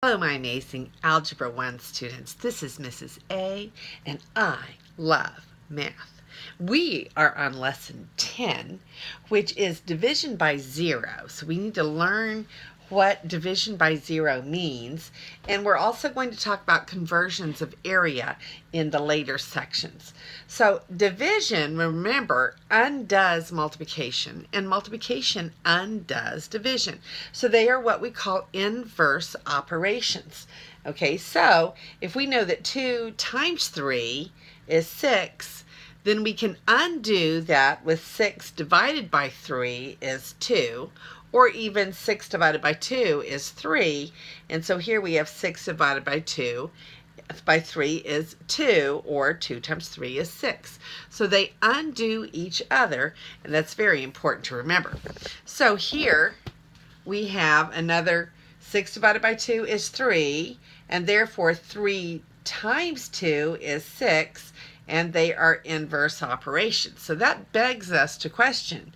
Hello, my amazing Algebra I students. This is Mrs. A, and I love math. We are on lesson 10, which is division by zero. So we need to learn what division by zero means, and we're also going to talk about conversions of area in the later sections. So division, remember, undoes multiplication, and multiplication undoes division. So they are what we call inverse operations. Okay, so if we know that 2 times 3 is 6, then we can undo that with 6 divided by 3 is 2, or even 6 divided by 2 is 3. And so here we have 6 divided by 2 by 3 is 2, or 2 times 3 is 6. So they undo each other, and that's very important to remember. So here we have another 6 divided by 2 is 3, and therefore 3 times 2 is 6, and they are inverse operations. So that begs us to question,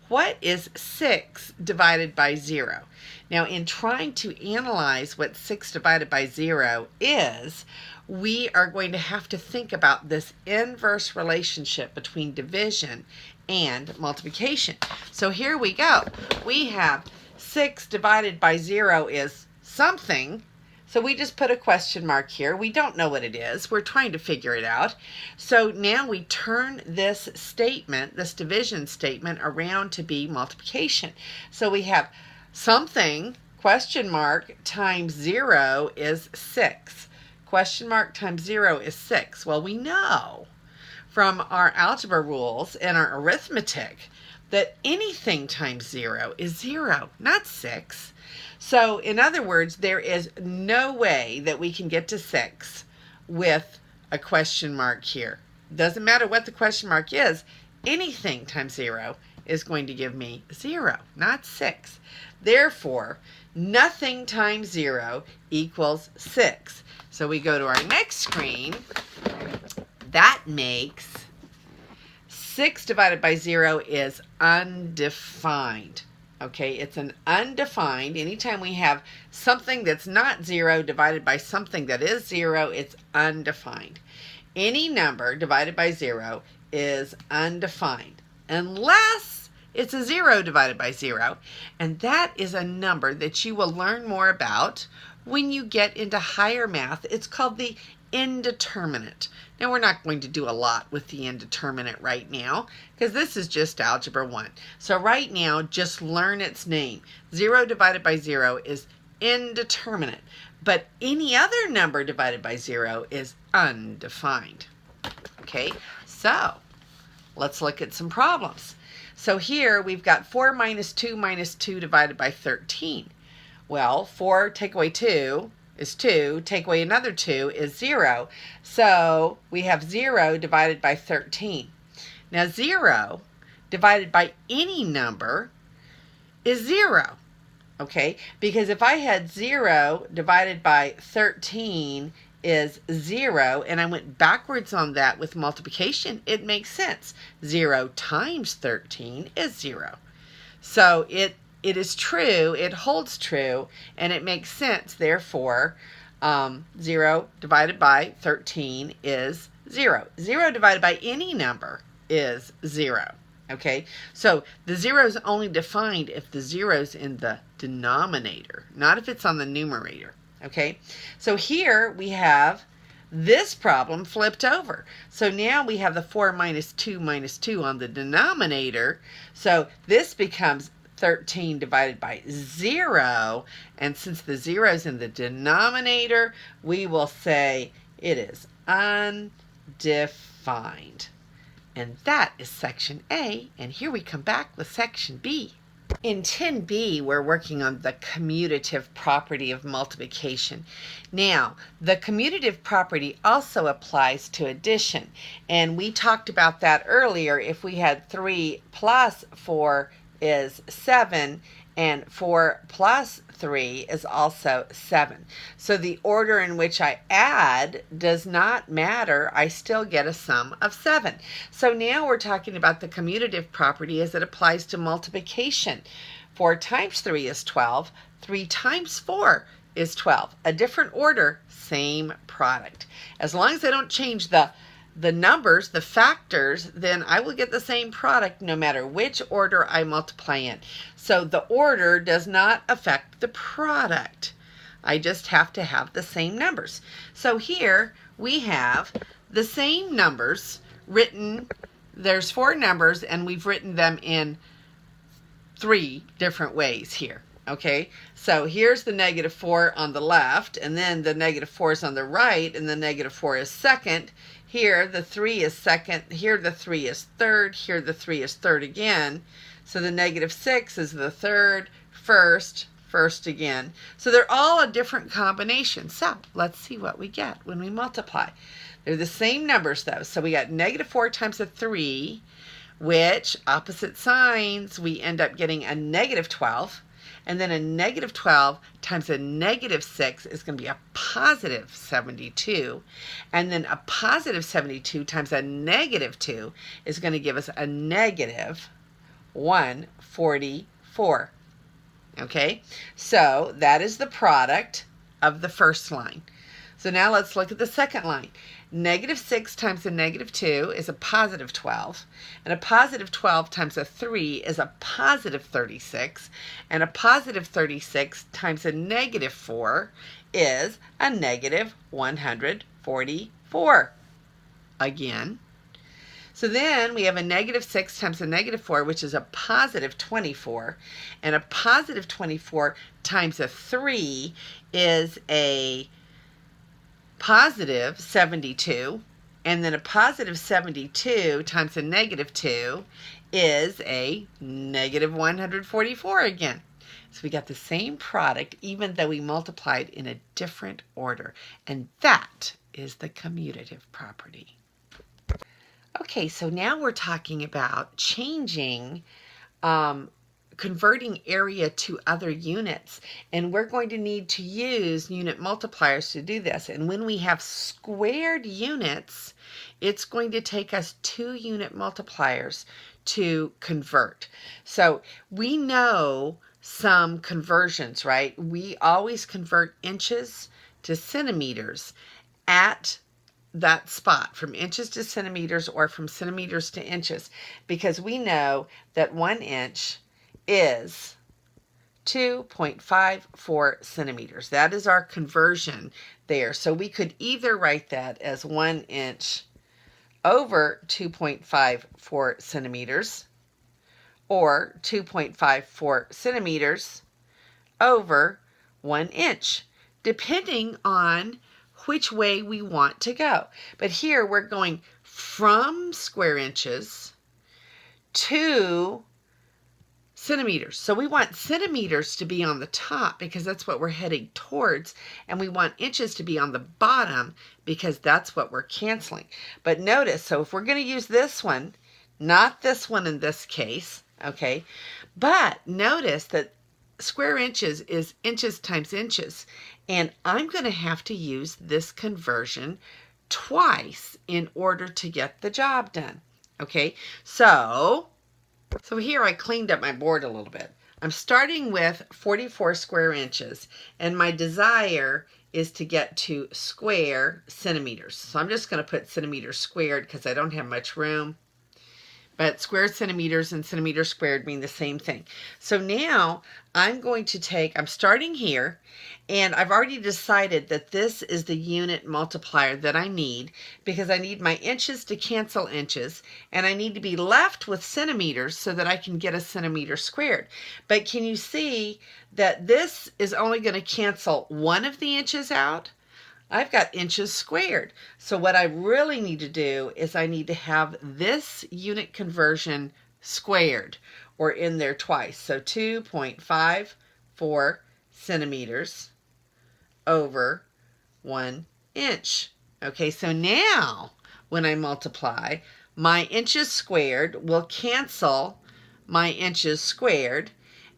what is 6 divided by 0? Now, in trying to analyze what 6 divided by 0 is, we are going to have to think about this inverse relationship between division and multiplication. So here we go. We have 6 divided by 0 is something. So we just put a question mark here. We don't know what it is. We're trying to figure it out. So now we turn this statement, this division statement, around to be multiplication. So we have something, question mark, times 0 is 6. Question mark times 0 is 6. Well, we know from our algebra rules and our arithmetic that anything times 0 is 0, not 6. So, in other words, there is no way that we can get to 6 with a question mark here. Doesn't matter what the question mark is, anything times 0 is going to give me 0, not 6. Therefore, nothing times 0 equals 6. So we go to our next screen. That makes 6 divided by 0 is undefined. Okay, it's an undefined. Anytime we have something that's not 0 divided by something that is 0, it's undefined. Any number divided by 0 is undefined, unless it's a 0 divided by 0, and that is a number that you will learn more about when you get into higher math. It's called the indeterminate. Now, we're not going to do a lot with the indeterminate right now because this is just Algebra 1. So right now, just learn its name. 0 divided by 0 is indeterminate, but any other number divided by 0 is undefined. Okay, so let's look at some problems. So here we've got 4 minus 2 divided by 13. Well, 4 take away 2 is 2, take away another 2 is 0. So we have 0 divided by 13. Now 0 divided by any number is 0. Okay, because if I had 0 divided by 13 is 0, and I went backwards on that with multiplication, it makes sense. 0 times 13 is 0. So it is true, it holds true, and it makes sense. Therefore, 0 divided by 13 is 0. 0 divided by any number is 0. Okay, so the 0 is only defined if the 0 is in the denominator, not if it's on the numerator. Okay, so here we have this problem flipped over. So now we have the 4 minus 2 on the denominator. So this becomes 13 divided by 0, and since the 0 is in the denominator, we will say it is undefined. And that is section A, and here we come back with section B. In 10b, we're working on the commutative property of multiplication. Now, the commutative property also applies to addition, and we talked about that earlier. If we had 3 plus 4 is 7, and 4 plus 3 is also 7. So the order in which I add does not matter. I still get a sum of 7. So now we're talking about the commutative property as it applies to multiplication. 4 times 3 is 12. 3 times 4 is 12. A different order, same product. As long as I don't change the numbers, the factors, then I will get the same product no matter which order I multiply in. So the order does not affect the product. I just have to have the same numbers. So here we have the same numbers written. There's 4 numbers and we've written them in 3 different ways here. Okay, so here's the -4 on the left, and then the -4 is on the right, and the -4 is second. Here the 3 is second, here the 3 is third, here the 3 is third again. So the -6 is the third, first again. So they're all a different combination. So let's see what we get when we multiply. They're the same numbers though. So we got -4 times a 3, which opposite signs, we end up getting a -12. And then a -12 times a -6 is going to be a positive 72. And then a positive 72 times a -2 is going to give us a -144. Okay, so that is the product of the first line. So now let's look at the second line. -6 times a -2 is a positive 12, and a positive 12 times a 3 is a positive 36, and a positive 36 times a -4 is a -144. Again. So then we have a -6 times a -4, which is a positive 24, and a positive 24 times a 3 is a positive 72, and then a positive 72 times a -2 is a -144 again. So we got the same product even though we multiplied in a different order, and that is the commutative property. Okay, so now we're talking about changing converting area to other units, and we're going to need to use unit multipliers to do this. And when we have squared units, it's going to take us 2 unit multipliers to convert. So we know some conversions, right? We always convert inches to centimeters at that spot, from inches to centimeters or from centimeters to inches, because we know that 1 inch is 2.54 centimeters. That is our conversion there. So we could either write that as 1 inch over 2.54 centimeters, or 2.54 centimeters over 1 inch, depending on which way we want to go. But here we're going from square inches to centimeters. So we want centimeters to be on the top because that's what we're heading towards, and we want inches to be on the bottom because that's what we're canceling. But notice, so if we're going to use this one, not this one in this case, okay, but notice that square inches is inches times inches, and I'm going to have to use this conversion twice in order to get the job done. Okay, so here I cleaned up my board a little bit. I'm starting with 44 square inches, and my desire is to get to square centimeters. So I'm just going to put centimeters squared because I don't have much room. But square centimeters and centimeters squared mean the same thing. So now I'm starting here, and I've already decided that this is the unit multiplier that I need, because I need my inches to cancel inches, and I need to be left with centimeters so that I can get a centimeter squared. But can you see that this is only going to cancel one of the inches out? I've got inches squared. So what I really need to do is I need to have this unit conversion squared, or in there twice. So 2.54 centimeters over 1 inch. Okay, so now when I multiply, my inches squared will cancel my inches squared,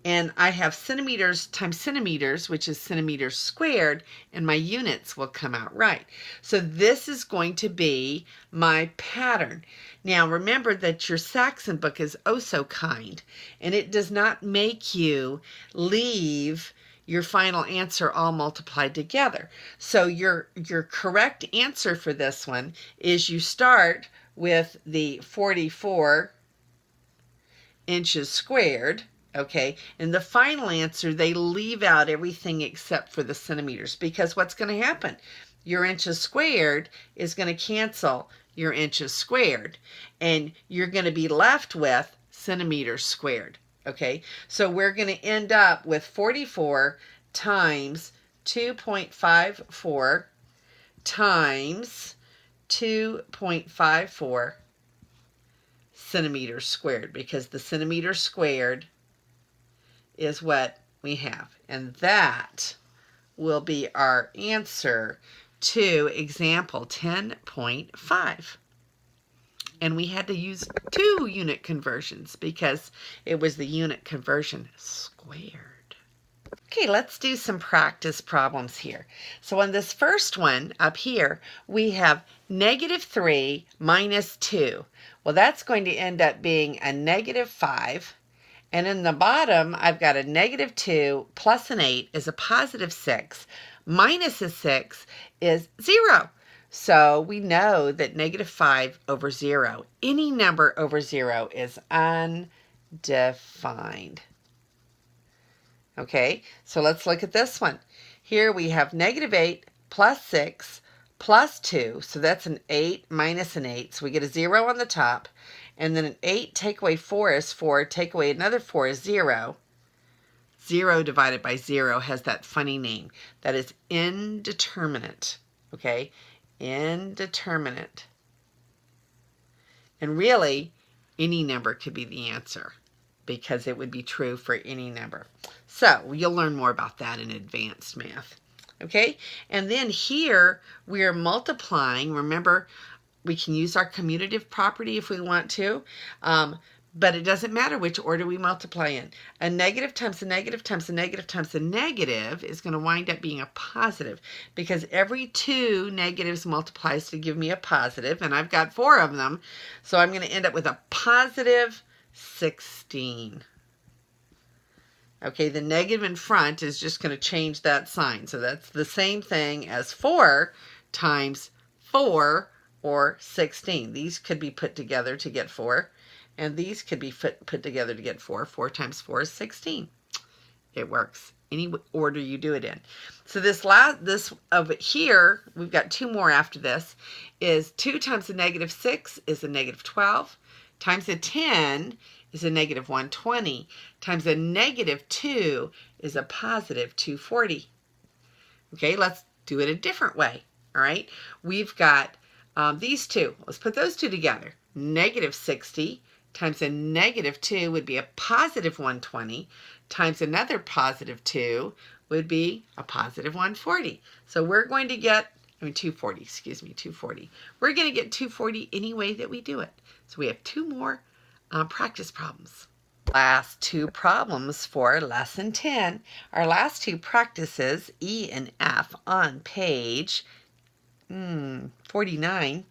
and I have centimeters times centimeters, which is centimeters squared, and my units will come out right. So this is going to be my pattern. Now remember that your Saxon book is oh so kind, and it does not make you leave your final answer all multiplied together. So your correct answer for this one is you start with the 44 inches squared, okay? And the final answer, they leave out everything except for the centimeters, because what's going to happen? Your inches squared is going to cancel your inches squared, and you're going to be left with centimeters squared, okay? So we're going to end up with 44 times 2.54 times 2.54 centimeters squared, because the centimeters squared is what we have. And that will be our answer to example 10.5. And we had to use 2 unit conversions because it was the unit conversion squared. Okay, let's do some practice problems here. So on this first one up here, we have -3 minus 2. Well, that's going to end up being a -5. And in the bottom, I've got a -2 plus an 8 is a +6. Minus a 6 is 0. So we know that -5 over 0, any number over 0 is undefined. Okay, so let's look at this one. Here we have -8 plus 6 plus 2. So that's an 8 minus an 8. So we get a 0 on the top. And then an 8 take away 4 is 4. Take away another 4 is 0. 0 divided by 0 has that funny name. That is indeterminate. Okay, indeterminate. And really, any number could be the answer, because it would be true for any number. So you'll learn more about that in advanced math. Okay, and then here we are multiplying. Remember, we can use our commutative property if we want to, but it doesn't matter which order we multiply in. A negative times a negative times a negative times a negative is going to wind up being a positive, because every 2 negatives multiplies to give me a positive, and I've got 4 of them, so I'm going to end up with a positive 16. Okay, the negative in front is just going to change that sign. So that's the same thing as 4 times 4, or 16. These could be put together to get 4, and these could be put together to get 4. 4 times 4 is 16. It works any order you do it in. So this over here, we've got 2 more after this, is 2 times a -6 is a -12, times a 10 is a -120, times a -2 is a positive 240. Okay, let's do it a different way. All right, we've got these 2. Let's put those 2 together. -60 times a -2 would be a positive 120, times another positive 2 would be a positive 140. So we're going to get, 240, excuse me, 240. We're going to get 240 any way that we do it. So we have 2 more practice problems. Last 2 problems for lesson 10. Our last 2 practices, E and F, on page 49.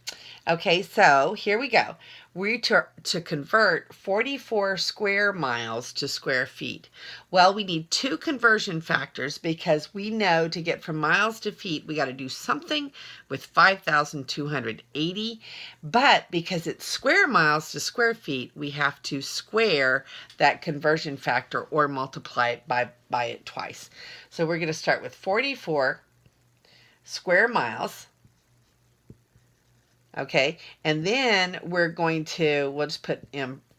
Okay, so here we go. We're to convert 44 square miles to square feet. Well, we need 2 conversion factors, because we know to get from miles to feet, we got to do something with 5,280. But because it's square miles to square feet, we have to square that conversion factor or multiply it by it twice. So we're going to start with 44 square miles. Okay, and then we're going to, we'll just put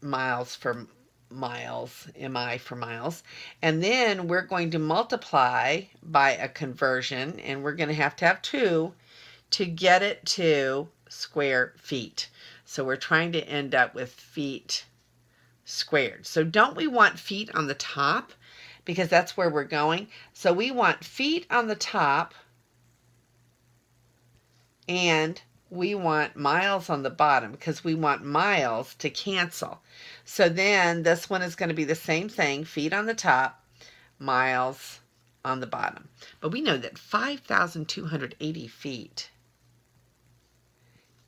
miles for miles, MI for miles, and then we're going to multiply by a conversion, and we're going to have 2 to get it to square feet. So we're trying to end up with feet squared. So don't we want feet on the top? Because that's where we're going. So we want feet on the top, and we want miles on the bottom, because we want miles to cancel. So then this one is going to be the same thing, feet on the top, miles on the bottom. But we know that 5,280 feet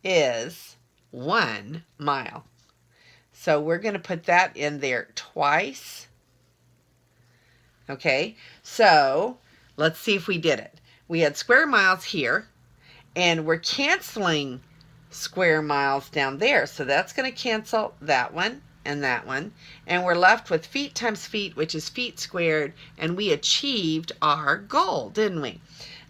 is 1 mile. So we're going to put that in there twice. Okay, so let's see if we did it. We had square miles here, and we're canceling square miles down there. So that's going to cancel that one and that one. And we're left with feet times feet, which is feet squared. And we achieved our goal, didn't we?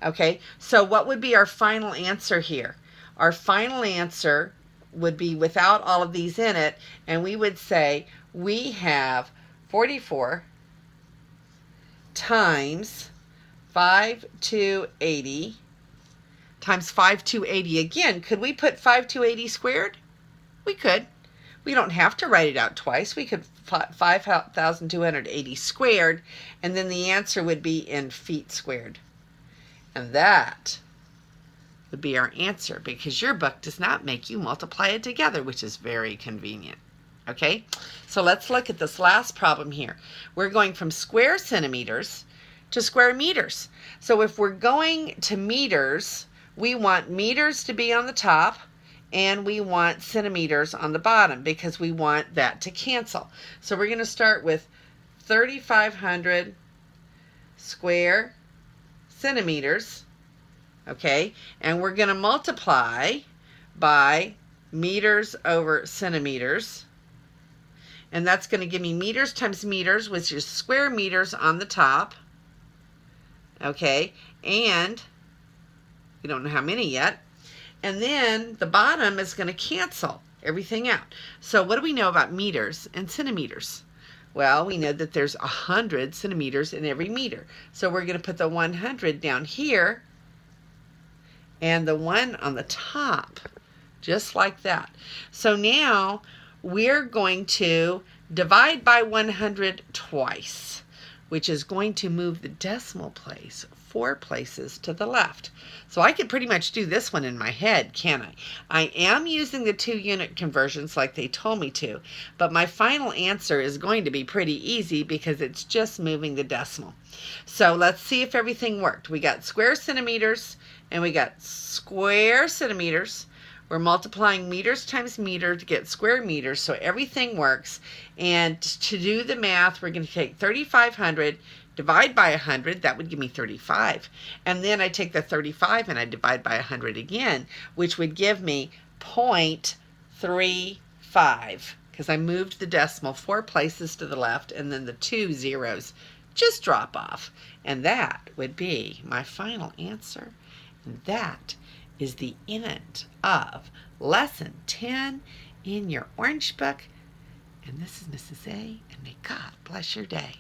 Okay, so what would be our final answer here? Our final answer would be without all of these in it. And we would say we have 44 times 5 to 80 times 5 to 80 again. Could we put 5 to 80 squared? We could. We don't have to write it out twice. We could 5,280 squared, and then the answer would be in feet squared. And that would be our answer, because your book does not make you multiply it together, which is very convenient. Okay, so let's look at this last problem here. We're going from square centimeters to square meters. So if we're going to meters, we want meters to be on the top and we want centimeters on the bottom because we want that to cancel. So we're going to start with 3,500 square centimeters, okay, and we're going to multiply by meters over centimeters, and that's going to give me meters times meters, which is square meters on the top, okay, and we don't know how many yet, and then the bottom is going to cancel everything out. So what do we know about meters and centimeters? Well, we know that there's 100 centimeters in every meter. So we're going to put the 100 down here and the 1 on the top, just like that. So now we're going to divide by 100 twice, which is going to move the decimal place 4 places to the left. So I could pretty much do this one in my head, can't I? I am using the 2-unit conversions like they told me to, but my final answer is going to be pretty easy because it's just moving the decimal. So let's see if everything worked. We got square centimeters and we got square centimeters. We're multiplying meters times meter to get square meters, so everything works. And to do the math, we're going to take 3,500, divide by 100, that would give me 35. And then I take the 35 and I divide by 100 again, which would give me 0.35, because I moved the decimal 4 places to the left, and then the 2 zeros just drop off. And that would be my final answer. And that is the end of Lesson 10 in your orange book. And this is Mrs. A, and may God bless your day.